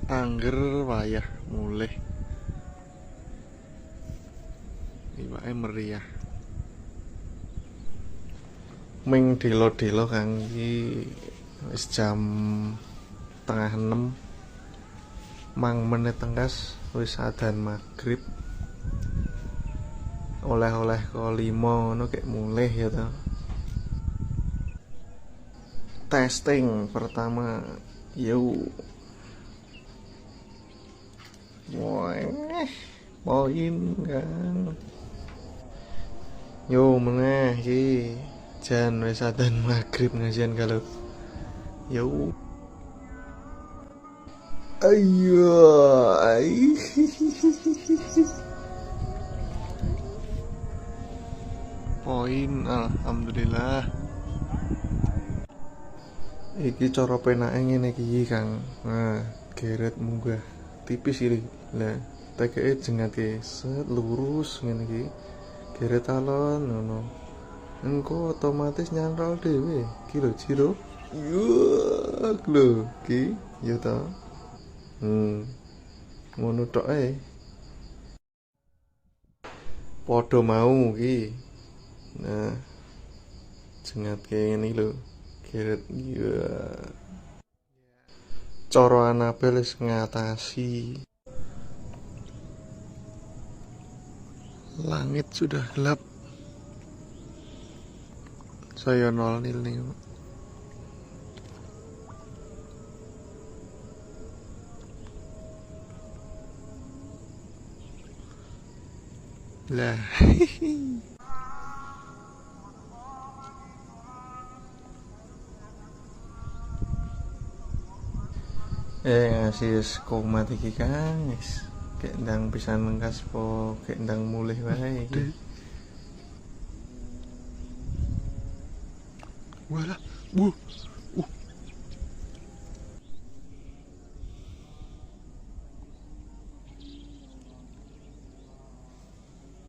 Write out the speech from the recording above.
Angger wayah mulih iwake meriah. Ming delo-delo Kang iki wis jam tengah 6. Mang menit tengkas wis adzan maghrib. Oleh-oleh ke 5 ngono kek mulih ya to. Testing pertama. Yo. Wah, poin Kang. Yo meneh iki jan wis adzan maghrib ngajian kalau. Yo. Ayo. Poin alhamdulillah. Iki cara penake ngene iki Kang. Nah, geret munggah tipis iki. Lah, tekeke jengate set lurus ngene iki. Geret alon ngono. Engko otomatis nyantol dhewe. Iki lho jiro. Yo, lho iki yo ta. Ngono tok ae. Padha mau iki. Nah, jengat kayak ini lho. Geret ya. Cara Anabel wis ngatasi. Langit sudah gelap. Saya 0-0 nih. Lah. Ngasih komat iki Kang, wis kek ndang pisan mengkas po, kek ndang mulih wae iki. Walah,